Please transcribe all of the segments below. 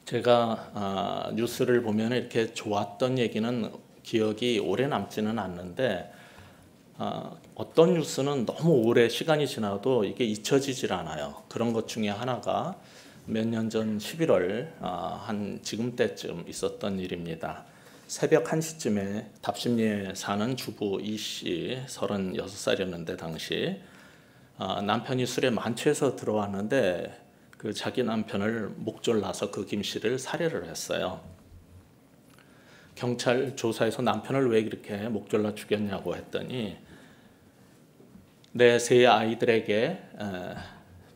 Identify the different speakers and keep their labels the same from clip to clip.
Speaker 1: 제가 뉴스를 보면 이렇게 좋았던 얘기는 기억이 오래 남지는 않는데 어떤 뉴스는 너무 오래 시간이 지나도 이게 잊혀지질 않아요. 그런 것 중에 하나가 몇 년 전 11월 한 지금 때쯤 있었던 일입니다. 새벽 1시쯤에 답심리에 사는 주부 이씨 36살이었는데 당시 남편이 술에 만취해서 들어왔는데 그 자기 남편을 목졸라서 그 김 씨를 살해를 했어요. 경찰 조사에서 남편을 왜 이렇게 목졸라 죽였냐고 했더니 내 세 아이들에게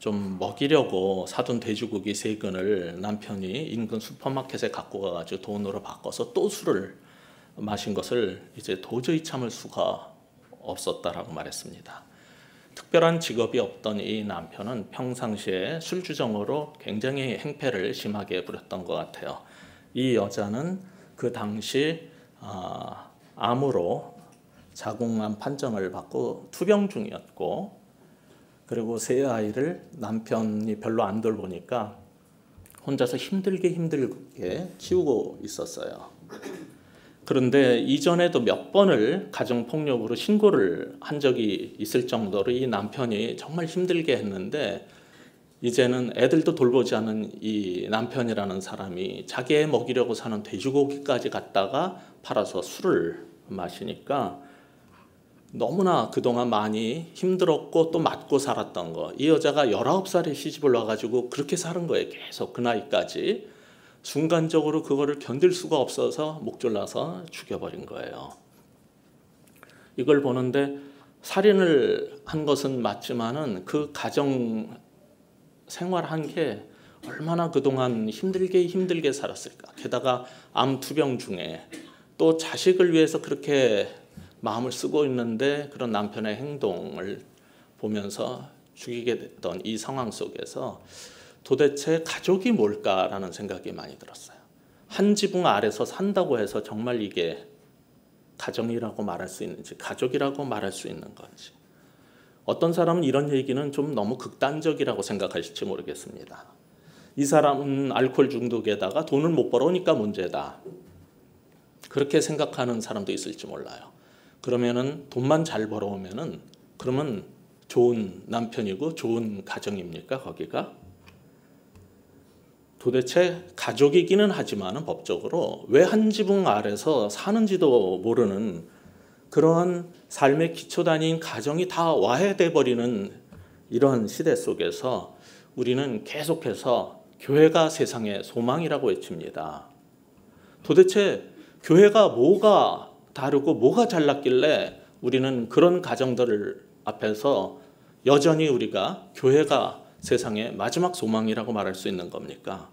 Speaker 1: 좀 먹이려고 사둔 돼지고기 3근을 남편이 인근 슈퍼마켓에 갖고 가가지고 돈으로 바꿔서 또 술을 마신 것을 이제 도저히 참을 수가 없었다라고 말했습니다. 특별한 직업이 없던 이 남편은 평상시에 술주정으로 굉장히 행패를 심하게 부렸던 것 같아요. 이 여자는 그 당시 암으로 자궁암 판정을 받고 투병 중이었고, 그리고 3아이를 남편이 별로 안 돌보니까 혼자서 힘들게 키우고 있었어요. 그런데 이전에도 몇 번을 가정폭력으로 신고를 한 적이 있을 정도로 이 남편이 정말 힘들게 했는데, 이제는 애들도 돌보지 않은 이 남편이라는 사람이 자기 애 먹이려고 사는 돼지고기까지 갖다가 팔아서 술을 마시니까 너무나 그동안 많이 힘들었고 또 맞고 살았던 거, 이 여자가 19살에 시집을 와가지고 그렇게 사는 거예요. 계속 그 나이까지. 순간적으로 그거를 견딜 수가 없어서 목졸라서 죽여버린 거예요. 이걸 보는데 살인을 한 것은 맞지만은 그 가정 생활한 게 얼마나 그동안 힘들게 살았을까. 게다가 암 투병 중에 또 자식을 위해서 그렇게 마음을 쓰고 있는데 그런 남편의 행동을 보면서 죽이게 됐던 이 상황 속에서 도대체 가족이 뭘까라는 생각이 많이 들었어요. 한 지붕 아래서 산다고 해서 정말 이게 가정이라고 말할 수 있는지, 가족이라고 말할 수 있는 건지. 어떤 사람은 이런 얘기는 좀 너무 극단적이라고 생각하실지 모르겠습니다. 이 사람은 알코올 중독에다가 돈을 못 벌어오니까 문제다, 그렇게 생각하는 사람도 있을지 몰라요. 그러면은 돈만 잘 벌어오면은 그러면 좋은 남편이고 좋은 가정입니까, 거기가? 도대체 가족이기는 하지만 법적으로 왜 한 지붕 아래서 사는지도 모르는 그러한 삶의 기초단위인 가정이 다 와해돼 버리는 이런 시대 속에서 우리는 계속해서 교회가 세상의 소망이라고 외칩니다. 도대체 교회가 뭐가 다르고 뭐가 잘났길래 우리는 그런 가정들을 앞에서 여전히 우리가 교회가 세상의 마지막 소망이라고 말할 수 있는 겁니까?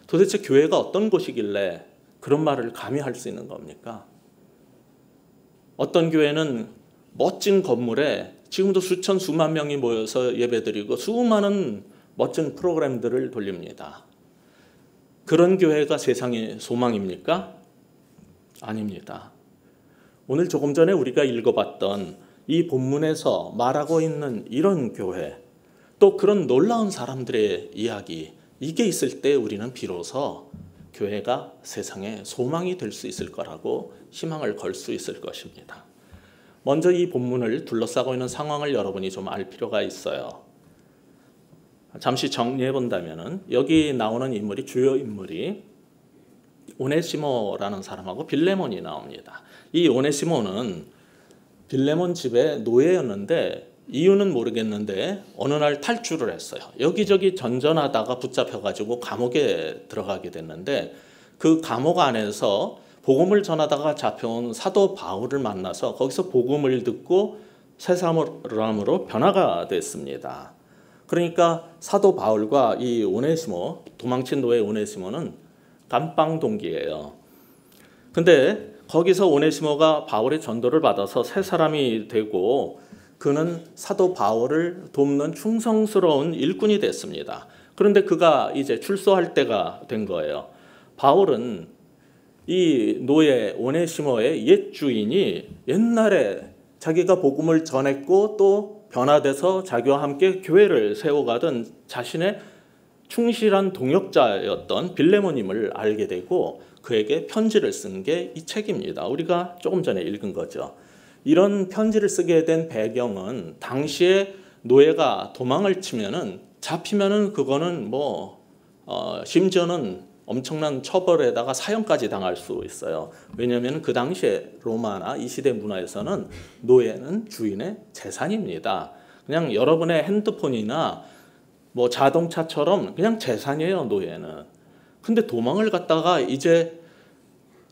Speaker 1: 도대체 교회가 어떤 곳이길래 그런 말을 감히 할 수 있는 겁니까? 어떤 교회는 멋진 건물에 지금도 수천 수만 명이 모여서 예배드리고 수많은 멋진 프로그램들을 돌립니다. 그런 교회가 세상의 소망입니까? 아닙니다. 오늘 조금 전에 우리가 읽어봤던 이 본문에서 말하고 있는 이런 교회, 또 그런 놀라운 사람들의 이야기, 이게 있을 때 우리는 비로소 교회가 세상의 소망이 될 수 있을 거라고 희망을 걸 수 있을 것입니다. 먼저 이 본문을 둘러싸고 있는 상황을 여러분이 좀 알 필요가 있어요. 잠시 정리해 본다면은 여기 나오는 인물이, 주요 인물이 오네시모라는 사람하고 빌레몬이 나옵니다. 이 오네시모는 빌레몬 집의 노예였는데 이유는 모르겠는데 어느 날 탈주를 했어요. 여기저기 전전하다가 붙잡혀가지고 감옥에 들어가게 됐는데 그 감옥 안에서 복음을 전하다가 잡혀온 사도 바울을 만나서 거기서 복음을 듣고 새 사람으로 변화가 됐습니다. 그러니까 사도 바울과 이 오네시모, 도망친 노예 오네시모는 감방 동기예요. 근데 거기서 오네시모가 바울의 전도를 받아서 새 사람이 되고 그는 사도 바울을 돕는 충성스러운 일꾼이 됐습니다. 그런데 그가 이제 출소할 때가 된 거예요. 바울은 이 노예 오네시모의 옛 주인이 옛날에 자기가 복음을 전했고 또 변화돼서 자기와 함께 교회를 세워가던 자신의 충실한 동역자였던 빌레몬임을 알게 되고 그에게 편지를 쓴 게 이 책입니다. 우리가 조금 전에 읽은 거죠. 이런 편지를 쓰게 된 배경은 당시에 노예가 도망을 치면은 잡히면은 그거는 심지어는 엄청난 처벌에다가 사형까지 당할 수 있어요. 왜냐하면 그 당시에 로마나 이 시대 문화에서는 노예는 주인의 재산입니다. 그냥 여러분의 핸드폰이나 자동차처럼 그냥 재산이에요, 노예는. 근데 도망을 갔다가 이제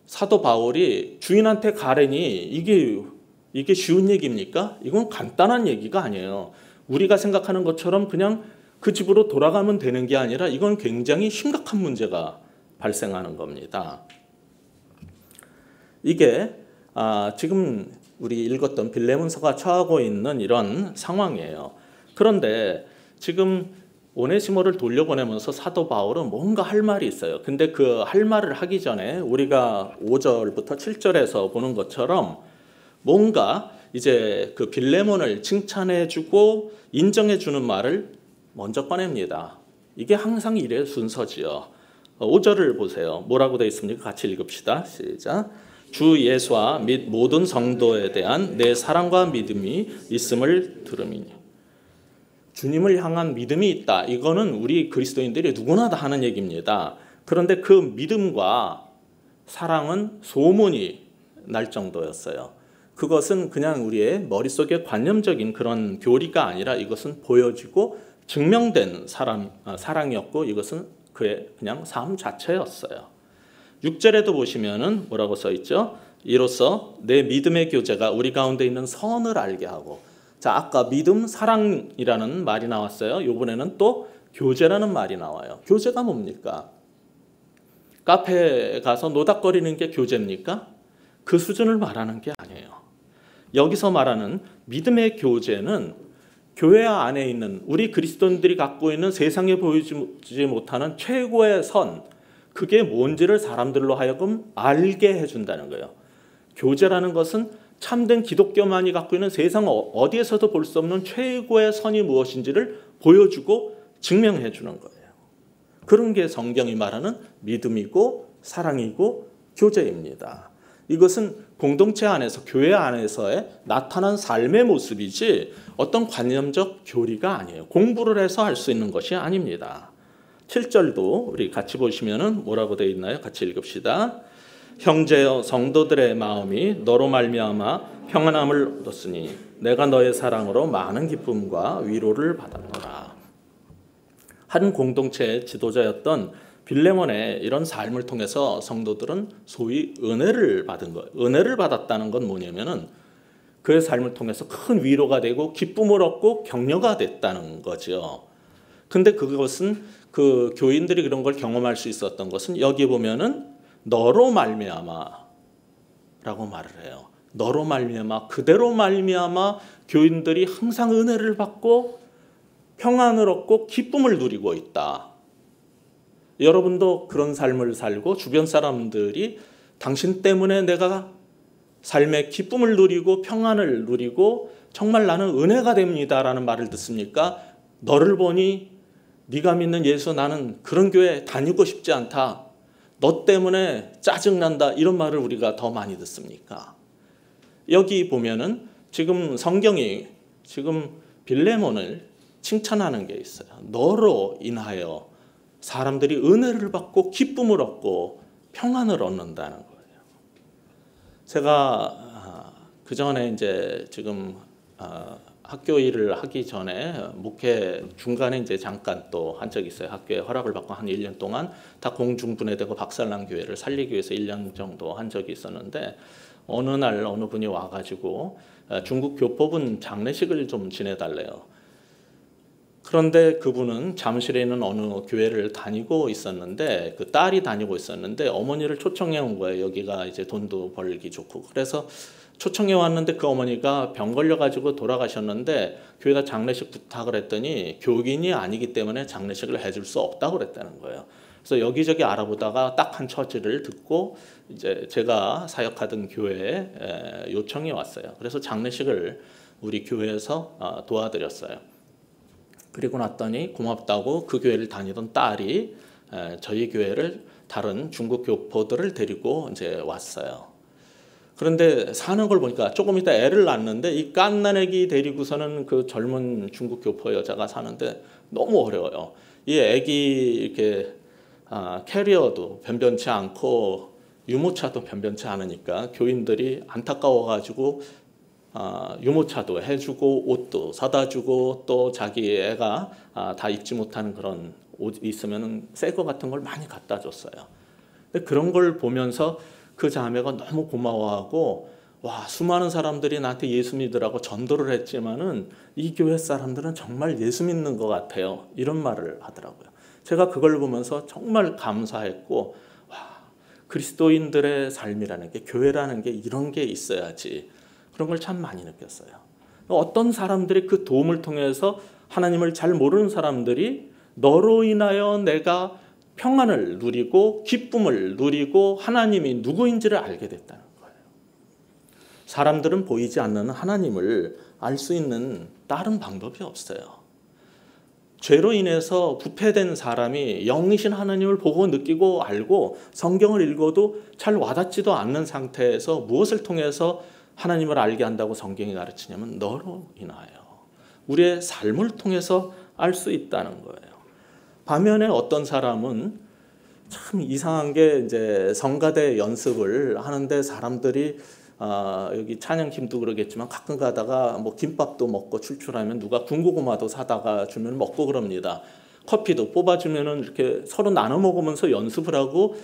Speaker 1: 사도 바울이 주인한테 가래니 이게 쉬운 얘기입니까? 이건 간단한 얘기가 아니에요. 우리가 생각하는 것처럼 그냥 그 집으로 돌아가면 되는 게 아니라 이건 굉장히 심각한 문제가 발생하는 겁니다. 이게 지금 우리 읽었던 빌레몬서가 처하고 있는 이런 상황이에요. 그런데 지금 오네시모를 돌려보내면서 사도 바울은 뭔가 할 말이 있어요. 근데 그 할 말을 하기 전에 우리가 5절부터 7절에서 보는 것처럼 뭔가 이제 그 빌레몬을 칭찬해주고 인정해주는 말을 먼저 꺼냅니다. 이게 항상 이래 순서지요. 5절을 보세요. 뭐라고 되어 있습니까? 같이 읽읍시다. 시작. 주 예수와 및 모든 성도에 대한 내 사랑과 믿음이 있음을 들음이니. 주님을 향한 믿음이 있다. 이거는 우리 그리스도인들이 누구나 다 하는 얘기입니다. 그런데 그 믿음과 사랑은 소문이 날 정도였어요. 그것은 그냥 우리의 머릿속에 관념적인 그런 교리가 아니라 이것은 보여지고 증명된 사랑이었고 이것은 그의 그냥 삶 자체였어요. 6절에도 보시면은 뭐라고 써 있죠? 이로써 내 믿음의 교제가 우리 가운데 있는 선을 알게 하고. 자, 아까 믿음, 사랑이라는 말이 나왔어요. 이번에는 또 교제라는 말이 나와요. 교제가 뭡니까? 카페에 가서 노닥거리는 게 교제입니까? 그 수준을 말하는 게 아니에요. 여기서 말하는 믿음의 교제는 교회 안에 있는 우리 그리스도인들이 갖고 있는 세상에 보여주지 못하는 최고의 선, 그게 뭔지를 사람들로 하여금 알게 해준다는 거예요. 교제라는 것은 참된 기독교만이 갖고 있는 세상 어디에서도 볼 수 없는 최고의 선이 무엇인지를 보여주고 증명해 주는 거예요. 그런 게 성경이 말하는 믿음이고 사랑이고 교제입니다. 이것은 공동체 안에서 교회 안에서의 나타난 삶의 모습이지 어떤 관념적 교리가 아니에요. 공부를 해서 할 수 있는 것이 아닙니다. 7절도 우리 같이 보시면은 뭐라고 되어 있나요? 같이 읽읍시다. 형제여 성도들의 마음이 너로 말미암아 평안함을 얻었으니 내가 너의 사랑으로 많은 기쁨과 위로를 받았노라. 한 공동체의 지도자였던 빌레몬의 이런 삶을 통해서 성도들은 소위 은혜를 받은 거예요. 은혜를 받았다는 건 뭐냐면은 그의 삶을 통해서 큰 위로가 되고 기쁨을 얻고 격려가 됐다는 거죠. 근데 그것은 그 교인들이 그런 걸 경험할 수 있었던 것은 여기 보면은 너로 말미암아라고 말을 해요. 너로 말미암아, 그대로 말미암아 교인들이 항상 은혜를 받고 평안을 얻고 기쁨을 누리고 있다. 여러분도 그런 삶을 살고 주변 사람들이 당신 때문에 내가 삶의 기쁨을 누리고 평안을 누리고 정말 나는 은혜가 됩니다라는 말을 듣습니까? 너를 보니 네가 믿는 예수 나는 그런 교회 다니고 싶지 않다. 너 때문에 짜증난다. 이런 말을 우리가 더 많이 듣습니까? 여기 보면은 지금 성경이 지금 빌레몬을 칭찬하는 게 있어요. 너로 인하여 사람들이 은혜를 받고 기쁨을 얻고 평안을 얻는다는 거예요. 제가 그 전에 이제 지금 학교 일을 하기 전에 목회 중간에 이제 잠깐 또 한 적이 있어요. 학교에 허락을 받고 한 1년 동안 다 공중분해되고 박살난 교회를 살리기 위해서 1년 정도 한 적이 있었는데 어느 날 어느 분이 와가지고 중국 교포분 장례식을 좀 지내달래요. 그런데 그분은 잠실에 있는 어느 교회를 다니고 있었는데 그 딸이 다니고 있었는데 어머니를 초청해 온 거예요. 여기가 이제 돈도 벌기 좋고. 그래서 초청해 왔는데 그 어머니가 병 걸려가지고 돌아가셨는데 교회가 장례식 부탁을 했더니 교인이 아니기 때문에 장례식을 해줄 수 없다고 그랬다는 거예요. 그래서 여기저기 알아보다가 딱 한 처지를 듣고 이제 제가 사역하던 교회에 요청이 왔어요. 그래서 장례식을 우리 교회에서 도와드렸어요. 그리고 났더니 고맙다고 그 교회를 다니던 딸이 저희 교회를 다른 중국 교포들을 데리고 이제 왔어요. 그런데 사는 걸 보니까 조금 이따 애를 낳는데 이 갓난애기 데리고서는 그 젊은 중국 교포 여자가 사는데 너무 어려워요. 이 애기 이렇게 캐리어도 변변치 않고 유모차도 변변치 않으니까 교인들이 안타까워가지고 유모차도 해주고 옷도 사다 주고 또 자기 애가 다 입지 못하는 그런 옷 있으면 새 거 같은 걸 많이 갖다 줬어요. 근데 그런 걸 보면서 그 자매가 너무 고마워하고 와, 수많은 사람들이 나한테 예수 믿으라고 전도를 했지만은 이 교회 사람들은 정말 예수 믿는 것 같아요. 이런 말을 하더라고요. 제가 그걸 보면서 정말 감사했고 와, 그리스도인들의 삶이라는 게 교회라는 게 이런 게 있어야지. 그런 걸 참 많이 느꼈어요. 어떤 사람들이 그 도움을 통해서 하나님을 잘 모르는 사람들이 너로 인하여 내가 평안을 누리고 기쁨을 누리고 하나님이 누구인지를 알게 됐다는 거예요. 사람들은 보이지 않는 하나님을 알 수 있는 다른 방법이 없어요. 죄로 인해서 부패된 사람이 영이신 하나님을 보고 느끼고 알고 성경을 읽어도 잘 와닿지도 않는 상태에서 무엇을 통해서 하나님을 알게 한다고 성경이 가르치냐면 너로 인하여 우리의 삶을 통해서 알 수 있다는 거예요. 반면에 어떤 사람은 참 이상한 게 이제 성가대 연습을 하는데 사람들이 여기 찬양팀도 그러겠지만 가끔 가다가 뭐 김밥도 먹고 출출하면 누가 군고구마도 사다가 주면 먹고 그럽니다. 커피도 뽑아주면은 이렇게 서로 나눠 먹으면서 연습을 하고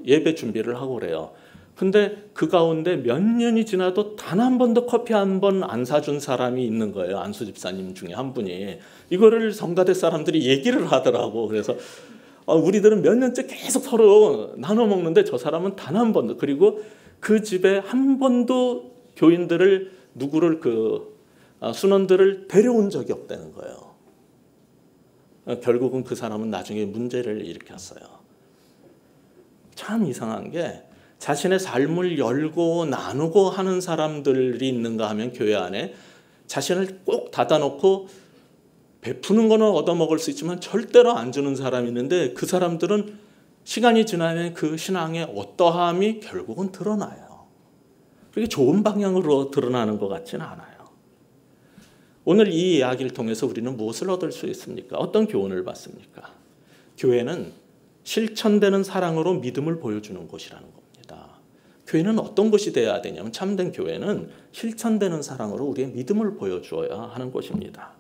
Speaker 1: 예배 준비를 하고 그래요. 근데 그 가운데 몇 년이 지나도 단 한 번도 커피 한 번 안 사준 사람이 있는 거예요. 안수 집사님 중에 한 분이. 이거를 성가대 사람들이 얘기를 하더라고. 그래서 우리들은 몇 년째 계속 서로 나눠 먹는데 저 사람은 단 한 번도, 그리고 그 집에 한 번도 교인들을 누구를 순원들을 데려온 적이 없다는 거예요. 결국은 그 사람은 나중에 문제를 일으켰어요. 참 이상한 게 자신의 삶을 열고 나누고 하는 사람들이 있는가 하면 교회 안에 자신을 꼭 닫아놓고 베푸는 거는 얻어먹을 수 있지만 절대로 안 주는 사람이 있는데 그 사람들은 시간이 지나면 그 신앙의 어떠함이 결국은 드러나요. 그게 좋은 방향으로 드러나는 것 같지는 않아요. 오늘 이 이야기를 통해서 우리는 무엇을 얻을 수 있습니까? 어떤 교훈을 받습니까? 교회는 실천되는 사랑으로 믿음을 보여주는 곳이라는 겁니다. 교회는 어떤 곳이 되어야 되냐면 참된 교회는 실천되는 사랑으로 우리의 믿음을 보여주어야 하는 곳입니다.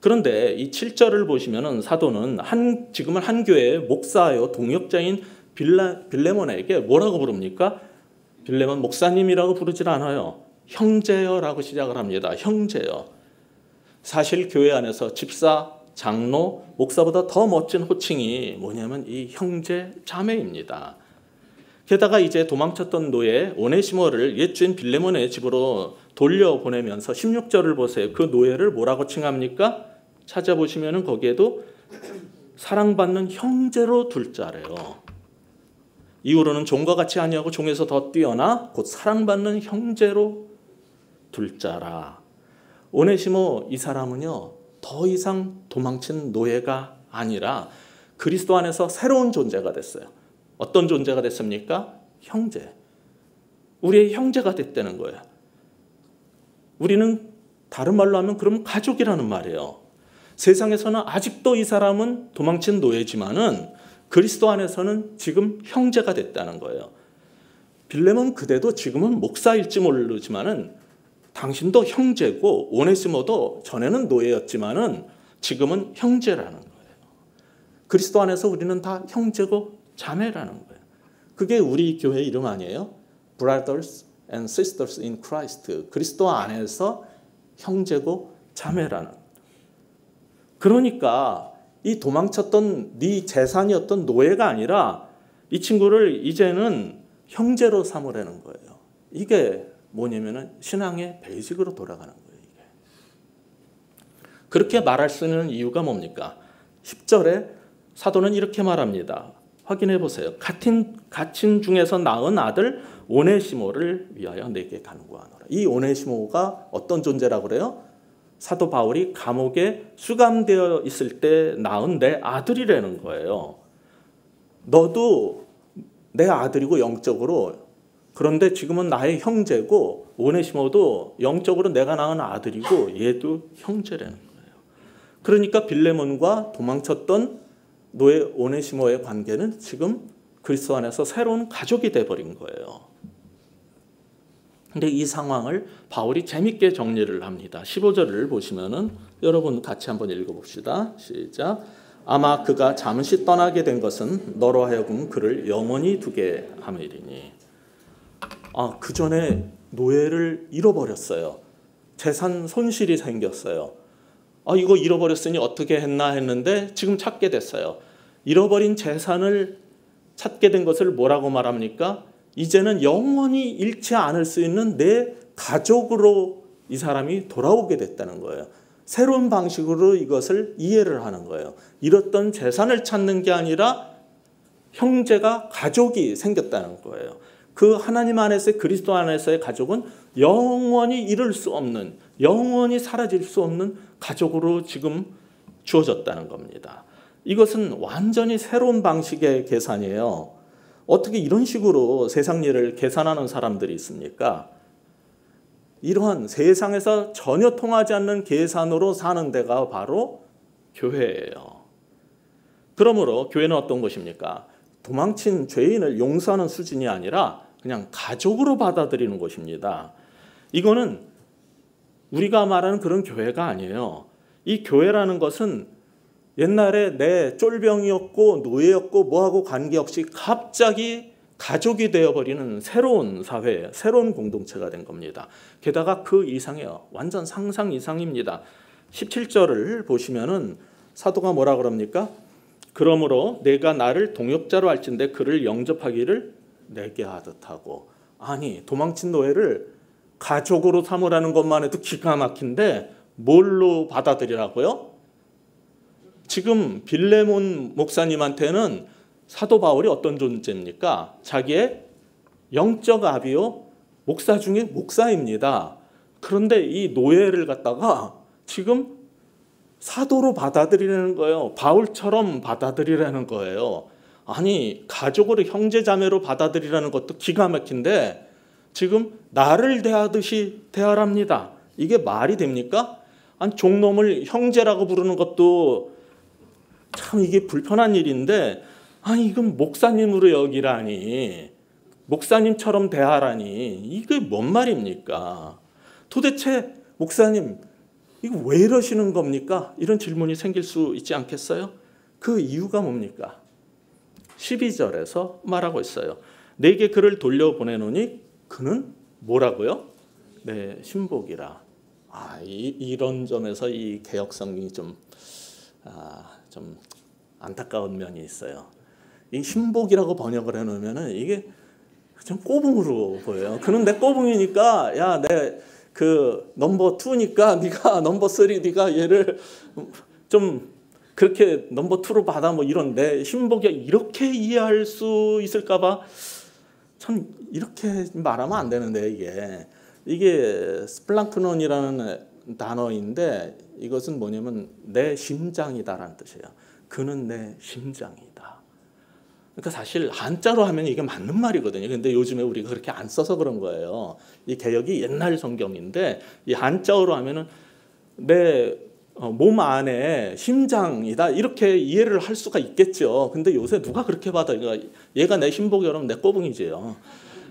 Speaker 1: 그런데 이 7절을 보시면은 사도는 지금은 한 교회의 목사요 동역자인 빌레몬에게 뭐라고 부릅니까? 빌레몬 목사님이라고 부르질 않아요. 형제여라고 시작을 합니다. 형제여. 사실 교회 안에서 집사, 장로, 목사보다 더 멋진 호칭이 뭐냐면 이 형제 자매입니다. 게다가 이제 도망쳤던 노예 오네시모를 옛 주인 빌레몬의 집으로 돌려보내면서 16절을 보세요. 그 노예를 뭐라고 칭합니까? 찾아보시면 거기에도 사랑받는 형제로 둘 자래요. 이후로는 종과 같이 아니하고 종에서 더 뛰어나 곧 사랑받는 형제로 둘 자라. 오네시모 이 사람은요 더 이상 도망친 노예가 아니라 그리스도 안에서 새로운 존재가 됐어요. 어떤 존재가 됐습니까? 형제. 우리의 형제가 됐다는 거예요. 우리는 다른 말로 하면 그럼 가족이라는 말이에요. 세상에서는 아직도 이 사람은 도망친 노예지만은 그리스도 안에서는 지금 형제가 됐다는 거예요. 빌레몬 그대도 지금은 목사일지 모르지만은 당신도 형제고 오네시모도 전에는 노예였지만은 지금은 형제라는 거예요. 그리스도 안에서 우리는 다 형제고 자매라는 거예요. 그게 우리 교회 이름 아니에요? Brothers and Sisters in Christ. 그리스도 안에서 형제고 자매라는. 그러니까 이 도망쳤던 네 재산이었던 노예가 아니라 이 친구를 이제는 형제로 삼으라는 거예요. 이게 뭐냐면은 신앙의 베이직으로 돌아가는 거예요. 이게. 그렇게 말할 수 있는 이유가 뭡니까? 10절에 사도는 이렇게 말합니다. 확인해 보세요. 갇힌 중에서 낳은 아들 오네시모를 위하여 내게 간구하노라. 이 오네시모가 어떤 존재라고 그래요? 사도 바울이 감옥에 수감되어 있을 때 낳은 내 아들이라는 거예요. 너도 내 아들이고 영적으로, 그런데 지금은 나의 형제고 오네시모도 영적으로 내가 낳은 아들이고 얘도 형제라는 거예요. 그러니까 빌레몬과 도망쳤던 노예 오네시모의 관계는 지금 그리스도 안에서 새로운 가족이 돼버린 거예요. 근데 이 상황을 바울이 재밌게 정리를 합니다. 15절을 보시면은 여러분 같이 한번 읽어봅시다. 시작. 아마 그가 잠시 떠나게 된 것은 너로 하여금 그를 영원히 두게 함이리니. 그 전에 노예를 잃어버렸어요. 재산 손실이 생겼어요. 이거 잃어버렸으니 어떻게 했나 했는데 지금 찾게 됐어요. 잃어버린 재산을 찾게 된 것을 뭐라고 말합니까? 이제는 영원히 잃지 않을 수 있는 내 가족으로 이 사람이 돌아오게 됐다는 거예요. 새로운 방식으로 이것을 이해를 하는 거예요. 잃었던 재산을 찾는 게 아니라 형제가 가족이 생겼다는 거예요. 그 하나님 안에서의 그리스도 안에서의 가족은 영원히 잃을 수 없는, 영원히 사라질 수 없는 가족으로 지금 주어졌다는 겁니다. 이것은 완전히 새로운 방식의 계산이에요. 어떻게 이런 식으로 세상 일을 계산하는 사람들이 있습니까? 이러한 세상에서 전혀 통하지 않는 계산으로 사는 데가 바로 교회예요. 그러므로 교회는 어떤 것입니까? 도망친 죄인을 용서하는 수준이 아니라 그냥 가족으로 받아들이는 것입니다. 이거는 우리가 말하는 그런 교회가 아니에요. 이 교회라는 것은 옛날에 내 쫄병이었고 노예였고 뭐하고 관계없이 갑자기 가족이 되어버리는 새로운 사회, 새로운 공동체가 된 겁니다. 게다가 그 이상이에요. 완전 상상 이상입니다. 17절을 보시면은 사도가 뭐라 그럽니까? 그러므로 내가 나를 동역자로 할진대 그를 영접하기를 내게 하듯 하고. 아니, 도망친 노예를 가족으로 삼으라는 것만 해도 기가 막힌데 뭘로 받아들이라고요? 지금 빌레몬 목사님한테는 사도 바울이 어떤 존재입니까? 자기의 영적 아비요, 목사 중에 목사입니다. 그런데 이 노예를 갖다가 지금 사도로 받아들이라는 거예요. 바울처럼 받아들이라는 거예요. 아니, 가족으로 형제자매로 받아들이라는 것도 기가 막힌데 지금 나를 대하듯이 대하랍니다. 이게 말이 됩니까? 아니, 종놈을 형제라고 부르는 것도 참 이게 불편한 일인데, 아니 이건 목사님으로 여기라니, 목사님처럼 대하라니, 이게 뭔 말입니까? 도대체 목사님 이거 왜 이러시는 겁니까? 이런 질문이 생길 수 있지 않겠어요? 그 이유가 뭡니까? 12절에서 말하고 있어요. 내게 그를 돌려보내노니 그는 뭐라고요? 네, 신복이라. 이런 점에서 이 개역성경이 좀 안타까운 면이 있어요. 이 신복이라고 번역을 해놓으면은 이게 좀 꼬붕으로 보여요. 그는 내 꼬붕이니까, 야, 내 그 넘버 2니까 네가 넘버 3, 네가 얘를 좀 그렇게 넘버 2로 받아, 뭐 이런, 내 신복이 이렇게 이해할 수 있을까봐 참 이렇게 말하면 안 되는데, 이게 스플랑크논이라는 단어인데 이것은 뭐냐면 내 심장이다라는 뜻이에요. 그는 내 심장이다. 그러니까 사실 한자로 하면 이게 맞는 말이거든요. 근데 요즘에 우리가 그렇게 안 써서 그런 거예요. 이 개역이 옛날 성경인데 이 한자어로 하면은 내 몸 안에 심장이다 이렇게 이해를 할 수가 있겠죠. 근데 요새 누가 그렇게 받아? 얘가 내 신복이 여러분 내 꼬붕이지요.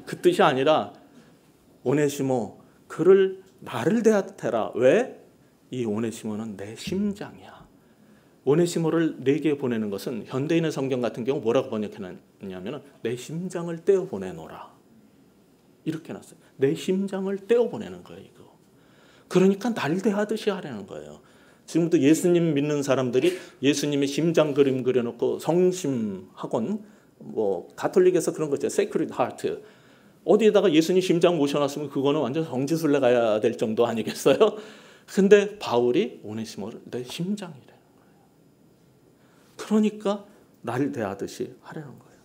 Speaker 1: 그 뜻이 아니라 오네시모 그를 나를 대하라. 왜? 이 오네시모는 내 심장이야. 오네시모를 내게 보내는 것은 현대인의 성경 같은 경우 뭐라고 번역했냐면 내 심장을 떼어 보내노라. 이렇게 놨어요. 내 심장을 떼어 보내는 거예요. 이거. 그러니까 날 대하듯이 하라는 거예요. 지금도 예수님 믿는 사람들이 예수님의 심장 그림 그려놓고 성심 학원, 뭐 가톨릭에서 그런 거 있잖아요. Sacred Heart. 어디에다가 예수님 심장 모셔놨으면 그거는 완전 성지순례 가야 될 정도 아니겠어요? 근데 바울이 오네시모를 내 심장이라는 거예요. 그러니까 나를 대하듯이 하라는 거예요.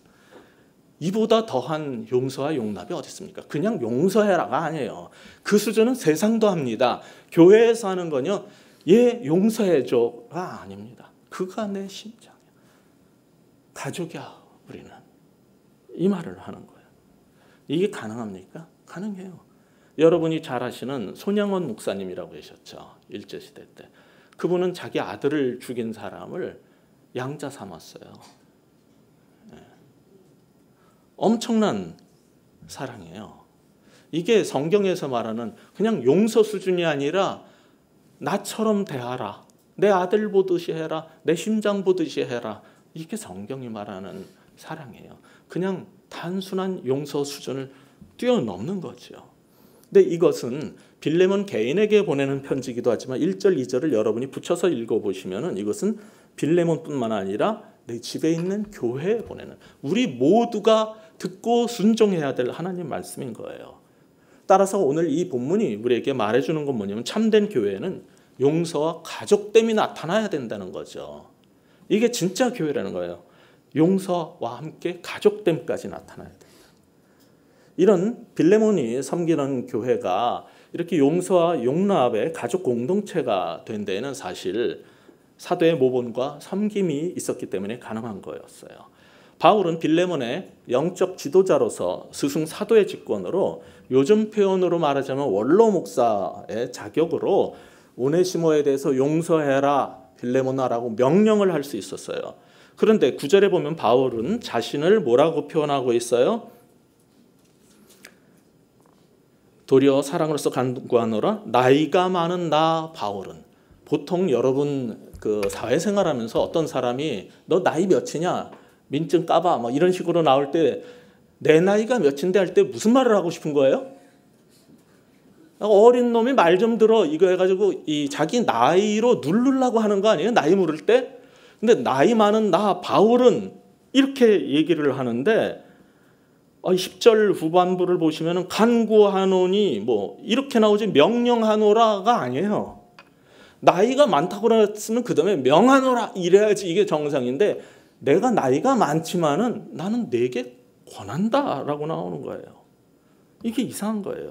Speaker 1: 이보다 더한 용서와 용납이 어디 있습니까? 그냥 용서해라가 아니에요. 그 수준은 세상도 합니다. 교회에서 하는 건요, 얘 용서해줘가 아닙니다. 그가 내 심장이야. 가족이야, 우리는. 이 말을 하는 거예요. 이게 가능합니까? 가능해요. 여러분이 잘 아시는 손양원 목사님이라고 계셨죠. 일제시대 때. 그분은 자기 아들을 죽인 사람을 양자 삼았어요. 네. 엄청난 사랑이에요. 이게 성경에서 말하는 그냥 용서 수준이 아니라 나처럼 대하라. 내 아들 보듯이 해라. 내 심장 보듯이 해라. 이게 성경이 말하는 사랑이에요. 그냥 단순한 용서 수준을 뛰어넘는 거죠. 근데 이것은 빌레몬 개인에게 보내는 편지이기도 하지만 1절, 2절을 여러분이 붙여서 읽어보시면 이것은 빌레몬뿐만 아니라 내 집에 있는 교회에 보내는, 우리 모두가 듣고 순종해야 될 하나님 말씀인 거예요. 따라서 오늘 이 본문이 우리에게 말해주는 건 뭐냐면 참된 교회는 용서와 가족됨이 나타나야 된다는 거죠. 이게 진짜 교회라는 거예요. 용서와 함께 가족됨까지 나타나야 된다. 이런 빌레몬이 섬기는 교회가 이렇게 용서와 용납의 가족 공동체가 된 데에는 사실 사도의 모본과 섬김이 있었기 때문에 가능한 거였어요. 바울은 빌레몬의 영적 지도자로서 스승 사도의 직권으로, 요즘 표현으로 말하자면 원로 목사의 자격으로 오네시모에 대해서 용서해라 빌레몬아라고 명령을 할 수 있었어요. 그런데 9절에 보면 바울은 자신을 뭐라고 표현하고 있어요? 도리어 사랑으로서 간구하노라. 나이가 많은 나 바울은. 보통 여러분 그 사회생활하면서 어떤 사람이 너 나이 몇이냐? 민증 까봐. 뭐 이런 식으로 나올 때 내 나이가 몇인데 할 때 무슨 말을 하고 싶은 거예요? 어린 놈이 말 좀 들어 이거 해가지고 이 자기 나이로 누르려고 하는 거 아니에요? 나이 물을 때. 근데 나이 많은 나 바울은 이렇게 얘기를 하는데 10절 후반부를 보시면 간구하노니 뭐 이렇게 나오지 명령하노라가 아니에요. 나이가 많다고 했으면 그 다음에 명하노라 이래야지 이게 정상인데, 내가 나이가 많지만은 나는 내게 권한다라고 나오는 거예요. 이게 이상한 거예요.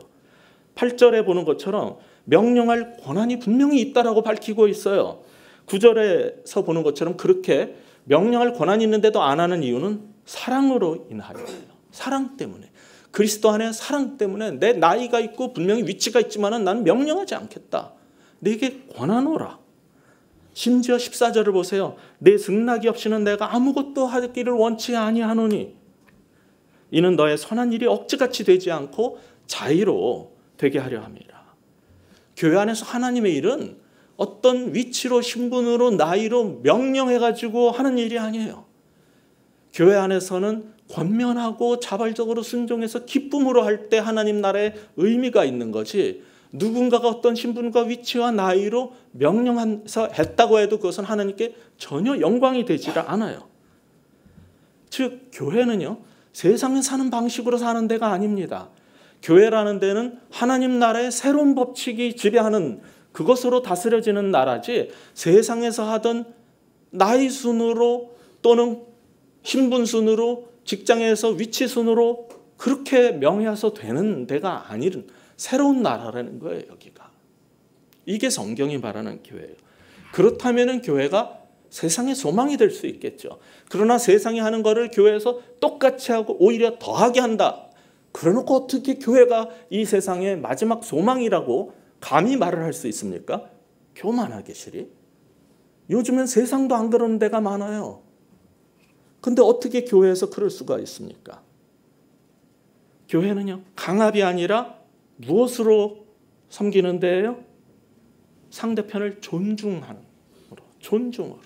Speaker 1: 8절에 보는 것처럼 명령할 권한이 분명히 있다라고 밝히고 있어요. 9절에서 보는 것처럼 그렇게 명령할 권한이 있는데도 안 하는 이유는 사랑으로 인하여예요. 사랑 때문에. 그리스도 안에 사랑 때문에 내 나이가 있고 분명히 위치가 있지만은 나는 명령하지 않겠다. 내게 권하노라. 심지어 14절을 보세요. 내 승낙이 없이는 내가 아무것도 하기를 원치 아니하노니 이는 너의 선한 일이 억지같이 되지 않고 자의로 되게 하려 함이라. 교회 안에서 하나님의 일은 어떤 위치로 신분으로 나이로 명령해가지고 하는 일이 아니에요. 교회 안에서는 권면하고 자발적으로 순종해서 기쁨으로 할 때 하나님 나라의 의미가 있는 거지, 누군가가 어떤 신분과 위치와 나이로 명령해서 했다고 해도 그것은 하나님께 전혀 영광이 되지 않아요. 즉 교회는요, 세상에 사는 방식으로 사는 데가 아닙니다. 교회라는 데는 하나님 나라의 새로운 법칙이 지배하는 그것으로 다스려지는 나라지, 세상에서 하던 나이 순으로 또는 신분 순으로 직장에서 위치 순으로 그렇게 명해서 되는 데가 아닌 새로운 나라라는 거예요. 여기가. 이게 성경이 말하는 교회예요. 그렇다면 교회가 세상의 소망이 될 수 있겠죠. 그러나 세상이 하는 거를 교회에서 똑같이 하고 오히려 더하게 한다. 그러놓고 어떻게 교회가 이 세상의 마지막 소망이라고 감히 말을 할 수 있습니까? 교만하게 시리. 요즘엔 세상도 안 그러는 데가 많아요. 근데 어떻게 교회에서 그럴 수가 있습니까? 교회는요, 강압이 아니라 무엇으로 섬기는 데예요? 상대편을 존중하는 존중으로.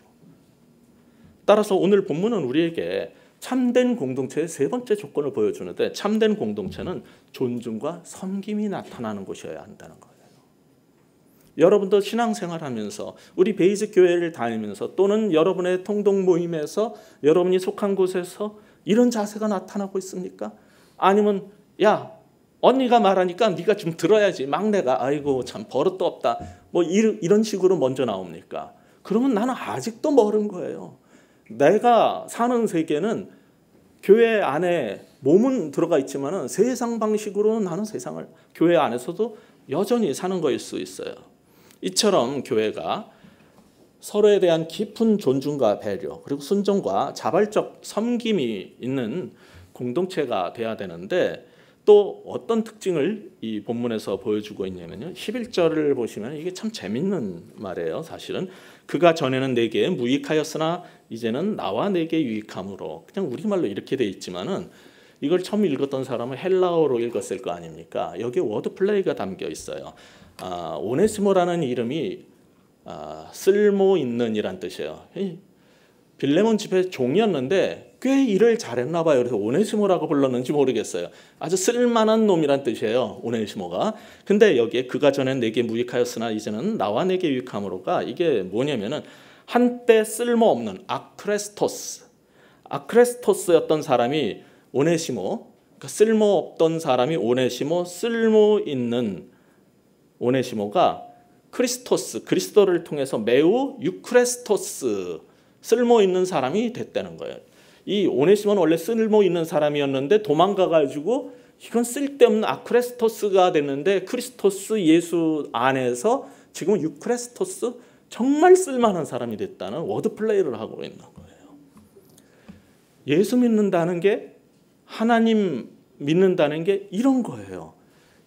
Speaker 1: 따라서 오늘 본문은 우리에게 참된 공동체의 세 번째 조건을 보여주는데, 참된 공동체는 존중과 섬김이 나타나는 곳이어야 한다는 거예요. 여러분도 신앙생활하면서, 우리 베이직 교회를 다니면서, 또는 여러분의 통동 모임에서 여러분이 속한 곳에서 이런 자세가 나타나고 있습니까? 아니면 야, 언니가 말하니까 네가 좀 들어야지, 막내가 아이고 참 버릇도 없다, 뭐 이런 식으로 먼저 나옵니까? 그러면 나는 아직도 멀은 거예요. 내가 사는 세계는 교회 안에 몸은 들어가 있지만은 세상 방식으로 나는 세상을 교회 안에서도 여전히 사는 거일 수 있어요. 이처럼 교회가 서로에 대한 깊은 존중과 배려 그리고 순종과 자발적 섬김이 있는 공동체가 돼야 되는데 또 어떤 특징을 이 본문에서 보여주고 있냐면요. 11절을 보시면 이게 참 재밌는 말이에요. 사실은 그가 전에는 내게 무익하였으나 이제는 나와 내게 유익함으로, 그냥 우리말로 이렇게 돼 있지만은 이걸 처음 읽었던 사람은 헬라어로 읽었을 거 아닙니까? 여기에 워드 플레이가 담겨 있어요. 오네시모라는 이름이 쓸모 있는 이란 뜻이에요. 빌레몬 집에 종이었는데 꽤 일을 잘했나 봐요. 그래서 오네시모라고 불렀는지 모르겠어요. 아주 쓸만한 놈이란 뜻이에요, 오네시모가. 근데 여기에 그가 전엔 내게 무익하였으나 이제는 나와 내게 유익함으로가 이게 뭐냐면은 한때 쓸모없는 아크레스토스였던 사람이 오네시모, 그러니까 쓸모없던 사람이 오네시모, 쓸모 있는 오네시모가 그리스도를 통해서 매우 유크레스토스, 쓸모 있는 사람이 됐다는 거예요. 이 오네시모는 원래 쓸모 있는 사람이었는데 도망가가지고 이건 쓸데없는 아크레스토스가 됐는데 크리스토스 예수 안에서 지금 유크레스토스, 정말 쓸만한 사람이 됐다는 워드 플레이를 하고 있는 거예요. 예수 믿는다는 게, 하나님 믿는다는 게 이런 거예요.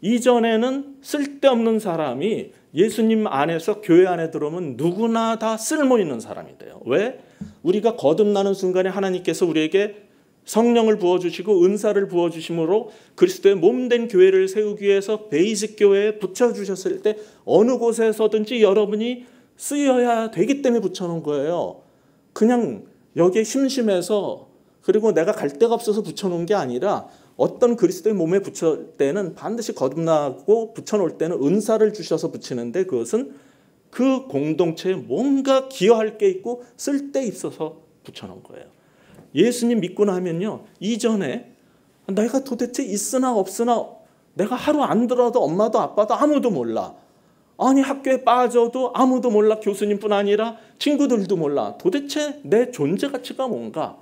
Speaker 1: 이전에는 쓸데없는 사람이 예수님 안에서 교회 안에 들어오면 누구나 다 쓸모있는 사람이 돼요. 왜? 우리가 거듭나는 순간에 하나님께서 우리에게 성령을 부어주시고 은사를 부어주심으로 그리스도의 몸된 교회를 세우기 위해서 베이직 교회에 붙여주셨을 때 어느 곳에서든지 여러분이 쓰여야 되기 때문에 붙여놓은 거예요. 그냥 여기에 심심해서, 그리고 내가 갈 데가 없어서 붙여놓은 게 아니라 어떤 그리스도의 몸에 붙일 때는 반드시 거듭나고 붙여놓을 때는 은사를 주셔서 붙이는데 그것은 그 공동체에 뭔가 기여할 게 있고 쓸데 있어서 붙여놓은 거예요. 예수님 믿고 나면요, 이전에 내가 도대체 있으나 없으나 내가 하루 안 들어도 엄마도 아빠도 아무도 몰라. 아니 학교에 빠져도 아무도 몰라. 교수님뿐 아니라 친구들도 몰라. 도대체 내 존재 가치가 뭔가.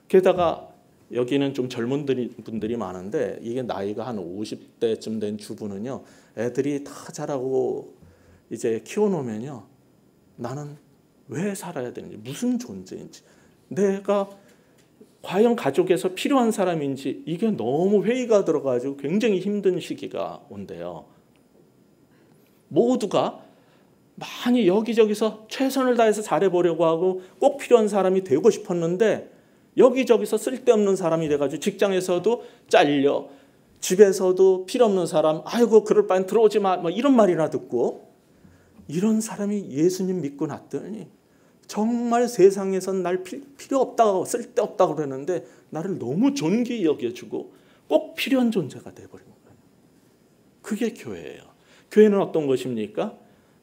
Speaker 1: 게다가 여기는 좀 젊은 분들이 많은데 이게 나이가 한 50대쯤 된 주부는요, 애들이 다 자라고 이제 키워놓으면요, 나는 왜 살아야 되는지, 무슨 존재인지, 내가 과연 가족에서 필요한 사람인지, 이게 너무 회의가 들어가지고 굉장히 힘든 시기가 온대요. 모두가 많이 여기저기서 최선을 다해서 잘해보려고 하고 꼭 필요한 사람이 되고 싶었는데 여기저기서 쓸데없는 사람이 돼가지고 직장에서도 잘려, 집에서도 필요 없는 사람, 아이고 그럴 바엔 들어오지 마, 뭐 이런 말이나 듣고, 이런 사람이 예수님 믿고 났더니 정말 세상에선 날 필요 없다고, 쓸데없다고 그러는데 나를 너무 존귀히 여겨주고 꼭 필요한 존재가 돼버린 거예요. 그게 교회예요. 교회는 어떤 것입니까?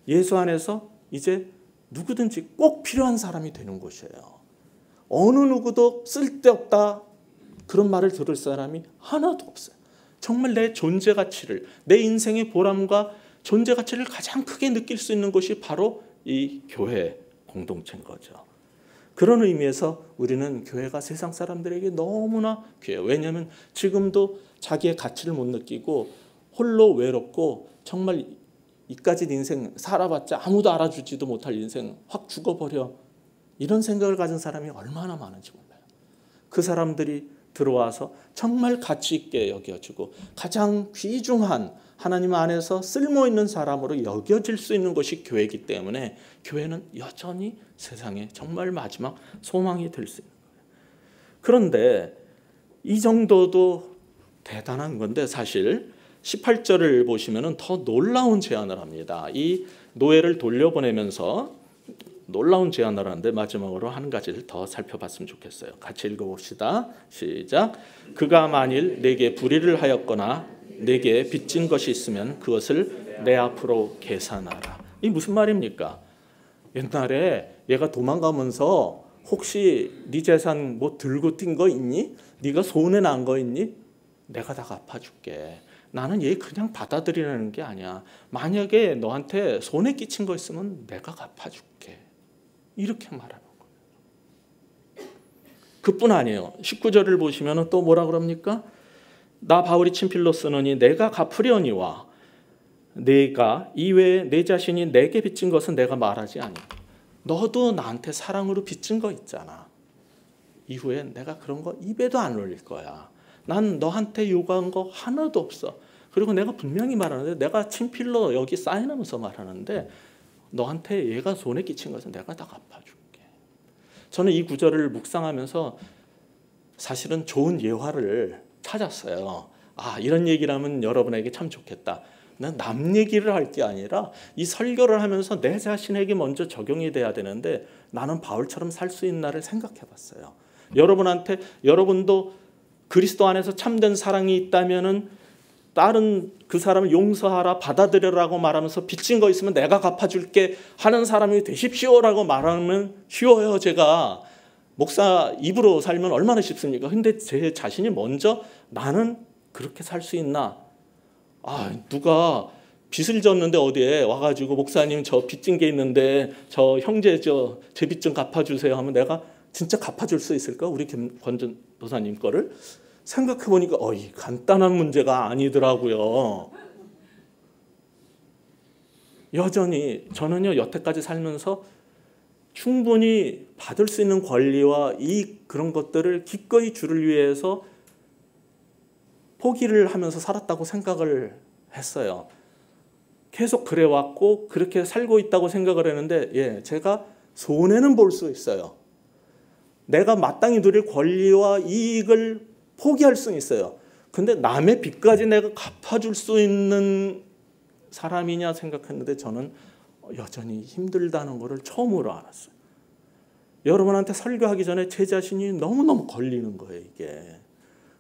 Speaker 1: 예수 안에서 이제 누구든지 꼭 필요한 사람이 되는 곳이에요. 어느 누구도 쓸데없다 그런 말을 들을 사람이 하나도 없어요. 정말 내 존재 가치를, 내 인생의 보람과 존재 가치를 가장 크게 느낄 수 있는 곳이 바로 이 교회 공동체인 거죠. 그런 의미에서 우리는 교회가 세상 사람들에게 너무나 귀해요. 왜냐하면 지금도 자기의 가치를 못 느끼고 홀로 외롭고 정말 이까짓 인생 살아봤자 아무도 알아주지도 못할 인생 확 죽어버려, 이런 생각을 가진 사람이 얼마나 많은지 몰라요. 그 사람들이 들어와서 정말 가치 있게 여겨지고 가장 귀중한 하나님 안에서 쓸모있는 사람으로 여겨질 수 있는 것이 교회이기 때문에 교회는 여전히 세상에 정말 마지막 소망이 될 수 있는 거예요. 그런데 이 정도도 대단한 건데 사실 18절을 보시면 더 놀라운 제안을 합니다. 이 노예를 돌려보내면서 놀라운 제안을 하는데 마지막으로 한 가지를 더 살펴봤으면 좋겠어요. 같이 읽어봅시다. 시작. 그가 만일 내게 불의를 하였거나 내게 빚진 것이 있으면 그것을 내 앞으로 계산하라. 이 무슨 말입니까? 옛날에 얘가 도망가면서 혹시 네 재산 뭐 들고 튄 거 있니? 네가 손해 난 거 있니? 내가 다 갚아줄게. 나는 얘 그냥 받아들이는 게 아니야. 만약에 너한테 손해 끼친 거 있으면 내가 갚아줄게. 이렇게 말하는 거예요. 그뿐 아니에요. 19절을 보시면 또 뭐라 그럽니까? 나 바울이 친필로 쓰노니 내가 갚으려니와 내가 이외에 내 자신이 내게 빚진 것은 내가 말하지 아니. 너도 나한테 사랑으로 빚진 거 있잖아. 이후엔 내가 그런 거 입에도 안 올릴 거야. 난 너한테 요구한 거 하나도 없어. 그리고 내가 분명히 말하는데, 내가 친필로 여기 사인하면서 말하는데 너한테 얘가 손해 끼친 것은 내가 다 갚아줄게. 저는 이 구절을 묵상하면서 사실은 좋은 예화를 찾았어요. 이런 얘기를 하면 여러분에게 참 좋겠다. 난 남 얘기를 할 게 아니라 이 설교를 하면서 내 자신에게 먼저 적용이 돼야 되는데, 나는 바울처럼 살 수 있는 나를 생각해 봤어요. 여러분도 그리스도 안에서 참된 사랑이 있다면은 다른 그 사람을 용서하라, 받아들여라고 말하면서 빚진 거 있으면 내가 갚아줄게 하는 사람이 되십시오라고 말하면 쉬워요. 제가 목사 입으로 살면 얼마나 쉽습니까? 근데 제 자신이 먼저 나는 그렇게 살 수 있나? 누가 빚을 졌는데 어디에 와가지고 목사님 저 빚진 게 있는데 저 형제 제 빚 좀 갚아주세요 하면 내가 진짜 갚아줄 수 있을까? 우리 권전 도사님 거를 생각해 보니까 간단한 문제가 아니더라고요. 여전히 저는요, 여태까지 살면서 충분히 받을 수 있는 권리와 이익, 그런 것들을 기꺼이 주를 위해서 포기를 하면서 살았다고 생각을 했어요. 계속 그래왔고 그렇게 살고 있다고 생각을 했는데, 제가 손해는 볼 수 있어요. 내가 마땅히 누릴 권리와 이익을 포기할 수는 있어요. 근데 남의 빚까지 내가 갚아줄 수 있는 사람이냐 생각했는데, 저는 여전히 힘들다는 것을 처음으로 알았어요. 여러분한테 설교하기 전에 제 자신이 너무너무 걸리는 거예요, 이게.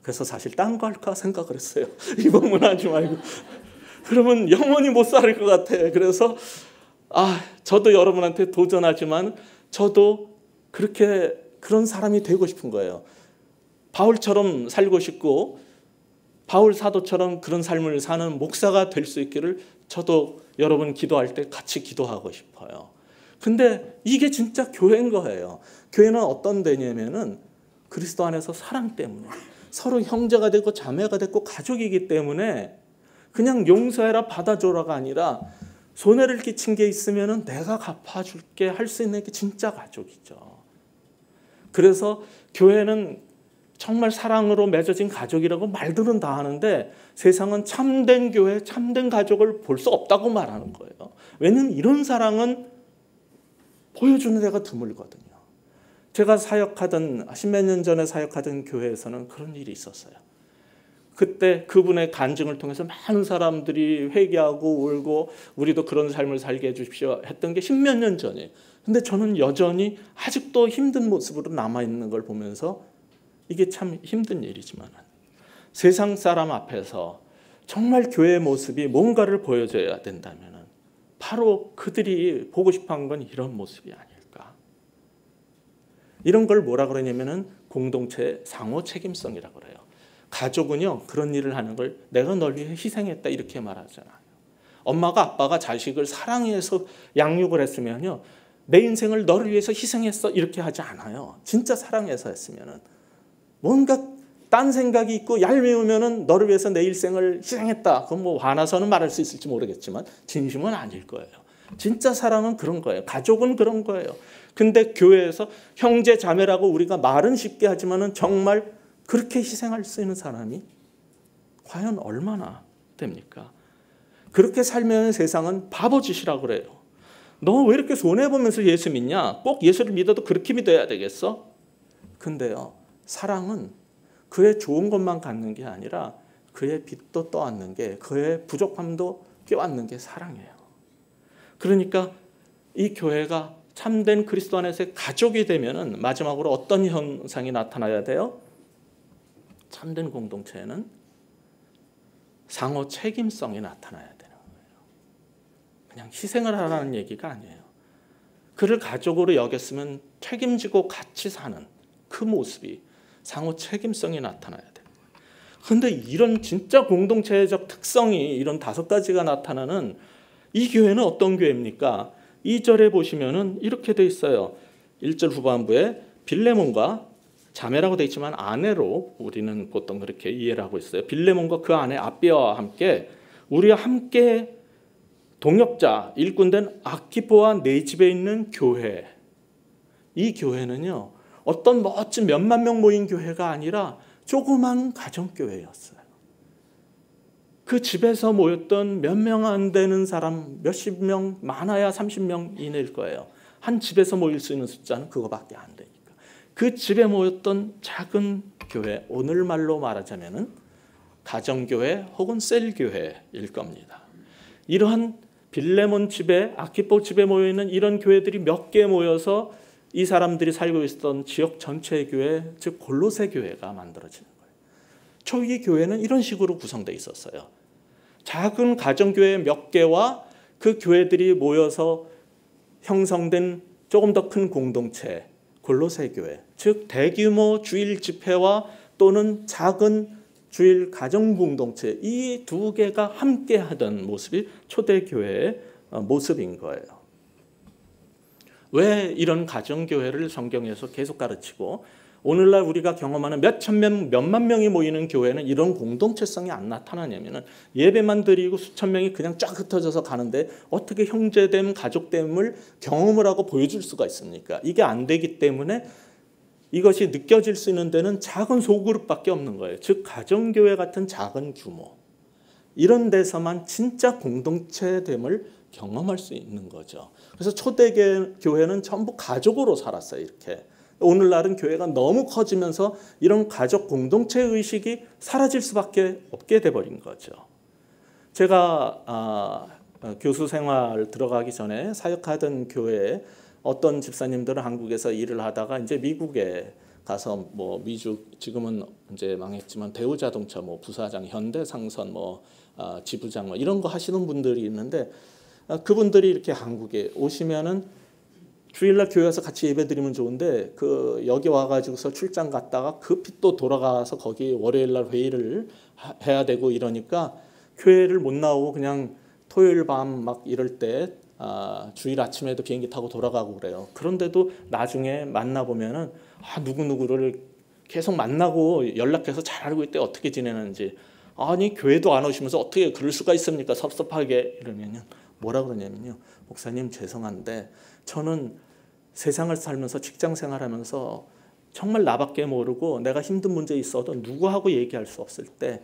Speaker 1: 그래서 사실 딴 거 할까 생각을 했어요. 이번만 하지 말고. 그러면 영원히 못 살 것 같아. 그래서 저도 여러분한테 도전하지만 저도 그런 사람이 되고 싶은 거예요. 바울처럼 살고 싶고 바울 사도처럼 그런 삶을 사는 목사가 될 수 있기를 저도 여러분 기도할 때 같이 기도하고 싶어요. 근데 이게 진짜 교회인 거예요. 교회는 어떤 데냐면은 그리스도 안에서 사랑 때문에 서로 형제가 되고 자매가 되고 가족이기 때문에 그냥 용서해라 받아줘라가 아니라, 손해를 끼친 게 있으면은 내가 갚아줄게 할 수 있는 게 진짜 가족이죠. 그래서 교회는 정말 사랑으로 맺어진 가족이라고 말들은 다 하는데, 세상은 참된 교회, 참된 가족을 볼 수 없다고 말하는 거예요. 왜냐하면 이런 사랑은 보여주는 데가 드물거든요. 제가 사역하던 10몇 년 전에 사역하던 교회에서는 그런 일이 있었어요. 그때 그분의 간증을 통해서 많은 사람들이 회개하고 울고 우리도 그런 삶을 살게 해주십시오 했던 게 10몇 년 전이에요. 근데 저는 여전히 아직도 힘든 모습으로 남아있는 걸 보면서 이게 참 힘든 일이지만, 세상 사람 앞에서 정말 교회의 모습이 뭔가를 보여줘야 된다면 바로 그들이 보고 싶어하는 건 이런 모습이 아닐까. 이런 걸 뭐라 그러냐면은 공동체의 상호 책임성이라고 그래요. 가족은요, 그런 일을 하는 걸 내가 널 위해 희생했다 이렇게 말하잖아요. 엄마가 아빠가 자식을 사랑해서 양육을 했으면요, 내 인생을 너를 위해서 희생했어 이렇게 하지 않아요. 진짜 사랑해서 했으면은 뭔가 딴 생각이 있고 얄미우면은 너를 위해서 내 일생을 희생했다. 그건 뭐 화나서는 말할 수 있을지 모르겠지만 진심은 아닐 거예요. 진짜 사랑은 그런 거예요. 가족은 그런 거예요. 근데 교회에서 형제 자매라고 우리가 말은 쉽게 하지만은 정말 그렇게 희생할 수 있는 사람이 과연 얼마나 됩니까? 그렇게 살면 세상은 바보짓이라고 그래요. 너 왜 이렇게 손해보면서 예수 믿냐? 꼭 예수를 믿어도 그렇게 믿어야 되겠어? 근데요, 사랑은 그의 좋은 것만 갖는 게 아니라 그의 빚도 떠안는 게, 그의 부족함도 껴안는 게 사랑이에요. 그러니까 이 교회가 참된 그리스도 안에서의 가족이 되면은 마지막으로 어떤 현상이 나타나야 돼요? 참된 공동체에는 상호 책임성이 나타나야 되는 거예요. 그냥 희생을 하라는 얘기가 아니에요. 그를 가족으로 여겼으면 책임지고 같이 사는 그 모습이 상호 책임성이 나타나야 돼요. 그런데 이런 진짜 공동체적 특성이 이런 5가지가 나타나는 이 교회는 어떤 교회입니까? 2절에 보시면은 이렇게 돼 있어요. 1절 후반부에 빌레몬과 자매라고 되어 있지만 아내로 우리는 보통 그렇게 이해를 하고 있어요. 빌레몬과 그 아내 아비아와 함께 우리와 함께 동역자 일꾼된 아키포와 내 집에 있는 교회. 이 교회는요, 어떤 멋진 몇만 명 모인 교회가 아니라 조그만 가정교회였어요. 그 집에서 모였던 몇 명 안 되는 사람, 몇십 명, 많아야 30명 이내일 거예요. 한 집에서 모일 수 있는 숫자는 그거밖에 안 되니까. 그 집에 모였던 작은 교회, 오늘말로 말하자면은 가정교회 혹은 셀교회일 겁니다. 이러한 빌레몬 집에, 아키포 집에 모여있는 이런 교회들이 몇 개 모여서 이 사람들이 살고 있었던 지역 전체의 교회, 즉 골로새 교회가 만들어지는 거예요. 초기 교회는 이런 식으로 구성되어 있었어요. 작은 가정교회 몇 개와 그 교회들이 모여서 형성된 조금 더 큰 공동체, 골로새 교회, 즉 대규모 주일 집회와 또는 작은 주일 가정 공동체, 이 두 개가 함께 하던 모습이 초대교회의 모습인 거예요. 왜 이런 가정교회를 성경에서 계속 가르치고 오늘날 우리가 경험하는 몇천 명, 몇만 명이 모이는 교회는 이런 공동체성이 안 나타나냐면은 예배만 드리고 수천 명이 그냥 쫙 흩어져서 가는데 어떻게 형제됨, 가족됨을 경험을 하고 보여줄 수가 있습니까? 이게 안 되기 때문에 이것이 느껴질 수 있는 데는 작은 소그룹밖에 없는 거예요. 즉 가정교회 같은 작은 규모. 이런 데서만 진짜 공동체됨을 경험할 수 있는 거죠. 그래서 초대교회는 전부 가족으로 살았어요. 이렇게. 오늘날은 교회가 너무 커지면서 이런 가족 공동체 의식이 사라질 수밖에 없게 돼버린 거죠. 제가 교수 생활 들어가기 전에 사역하던 교회에 어떤 집사님들은 한국에서 일을 하다가 이제 미국에 가서 뭐 미주 지금은 이제 망했지만 대우자동차 뭐 부사장, 현대상선 뭐 지부장 뭐 이런 거 하시는 분들이 있는데 그분들이 이렇게 한국에 오시면은 주일날 교회 와서 같이 예배 드리면 좋은데 그 여기 와가지고서 출장 갔다가 급히 또 돌아가서 거기 월요일날 회의를 해야 되고 이러니까 교회를 못 나오고 그냥 토요일 밤 막 이럴 때 주일 아침에도 비행기 타고 돌아가고 그래요. 그런데도 나중에 만나보면은 누구누구를 계속 만나고 연락해서 잘 알고 있대 어떻게 지내는지. 아니 교회도 안 오시면서 어떻게 그럴 수가 있습니까? 섭섭하게 이러면요. 뭐라 그러냐면요. 목사님 죄송한데 저는 세상을 살면서 직장 생활하면서 정말 나밖에 모르고 내가 힘든 문제 있어도 누구하고 얘기할 수 없을 때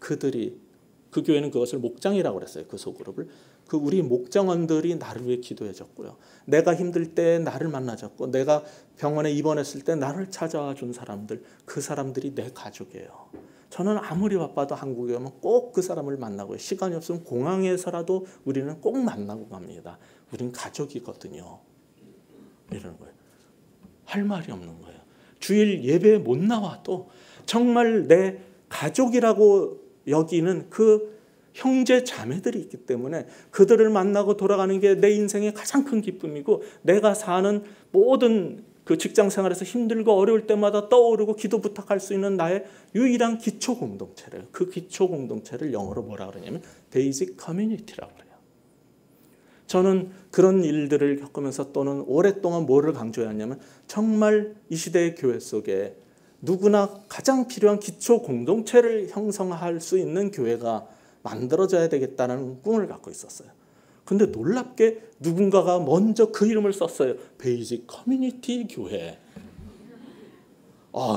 Speaker 1: 그들이 그 교회는 그것을 목장이라고 그랬어요. 그 소그룹을. 그 우리 목장원들이 나를 위해 기도해 줬고요. 내가 힘들 때 나를 만나줬고 내가 병원에 입원했을 때 나를 찾아와 준 사람들, 그 사람들이 내 가족이에요. 저는 아무리 바빠도 한국에 오면 꼭 그 사람을 만나고요. 시간이 없으면 공항에서라도 우리는 꼭 만나고 갑니다. 우린 가족이거든요. 이러는 거예요. 할 말이 없는 거예요. 주일 예배에 못 나와도 정말 내 가족이라고 여기는 그 형제 자매들이 있기 때문에 그들을 만나고 돌아가는 게 내 인생의 가장 큰 기쁨이고 내가 사는 모든 그 직장 생활에서 힘들고 어려울 때마다 떠오르고 기도 부탁할 수 있는 나의 유일한 기초 공동체를, 그 기초 공동체를 영어로 뭐라 그러냐면 베이직 커뮤니티라고 그래요. 저는 그런 일들을 겪으면서 또는 오랫동안 뭐를 강조했냐면 정말 이 시대의 교회 속에 누구나 가장 필요한 기초 공동체를 형성할 수 있는 교회가 만들어져야 되겠다는 꿈을 갖고 있었어요. 근데 놀랍게 누군가가 먼저 그 이름을 썼어요. 베이직 커뮤니티 교회.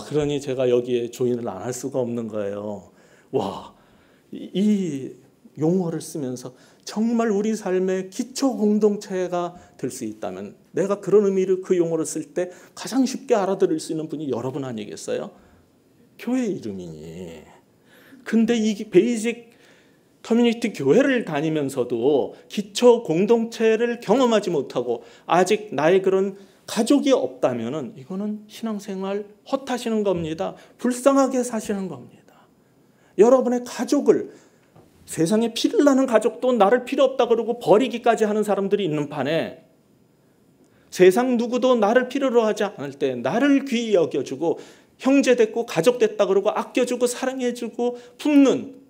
Speaker 1: 그러니 제가 여기에 조인을 안 할 수가 없는 거예요. 와, 이 용어를 쓰면서 정말 우리 삶의 기초 공동체가 될 수 있다면 내가 그런 의미로 그 용어를 쓸 때 가장 쉽게 알아들을 수 있는 분이 여러분 아니겠어요? 교회 이름이니. 근데 이 베이직 커뮤니티 교회를 다니면서도 기초 공동체를 경험하지 못하고 아직 나의 그런 가족이 없다면은 이거는 신앙생활 헛하시는 겁니다. 불쌍하게 사시는 겁니다. 여러분의 가족을, 세상에 피를 나는 가족도 나를 필요 없다 그러고 버리기까지 하는 사람들이 있는 판에 세상 누구도 나를 필요로 하지 않을 때 나를 귀히 여겨주고 형제 됐고 가족 됐다 그러고 아껴주고 사랑해주고 품는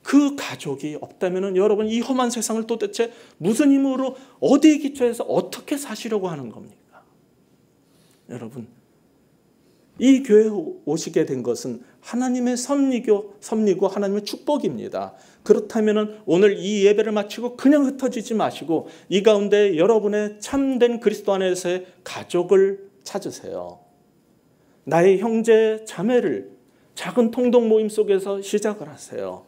Speaker 1: 그 가족이 없다면 여러분 이 험한 세상을 도대체 무슨 힘으로 어디에 기초해서 어떻게 사시려고 하는 겁니까? 여러분 이 교회에 오시게 된 것은 하나님의 섭리고 하나님의 축복입니다. 그렇다면 오늘 이 예배를 마치고 그냥 흩어지지 마시고 이 가운데 여러분의 참된 그리스도 안에서의 가족을 찾으세요. 나의 형제 자매를 작은 통독 모임 속에서 시작을 하세요.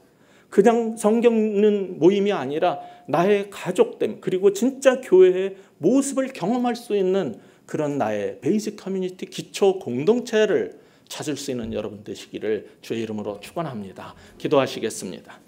Speaker 1: 그냥 성경 읽는 모임이 아니라 나의 가족됨, 그리고 진짜 교회의 모습을 경험할 수 있는 그런 나의 베이직 커뮤니티 기초 공동체를 찾을 수 있는 여러분 되시기를 주의 이름으로 축원합니다. 기도하시겠습니다.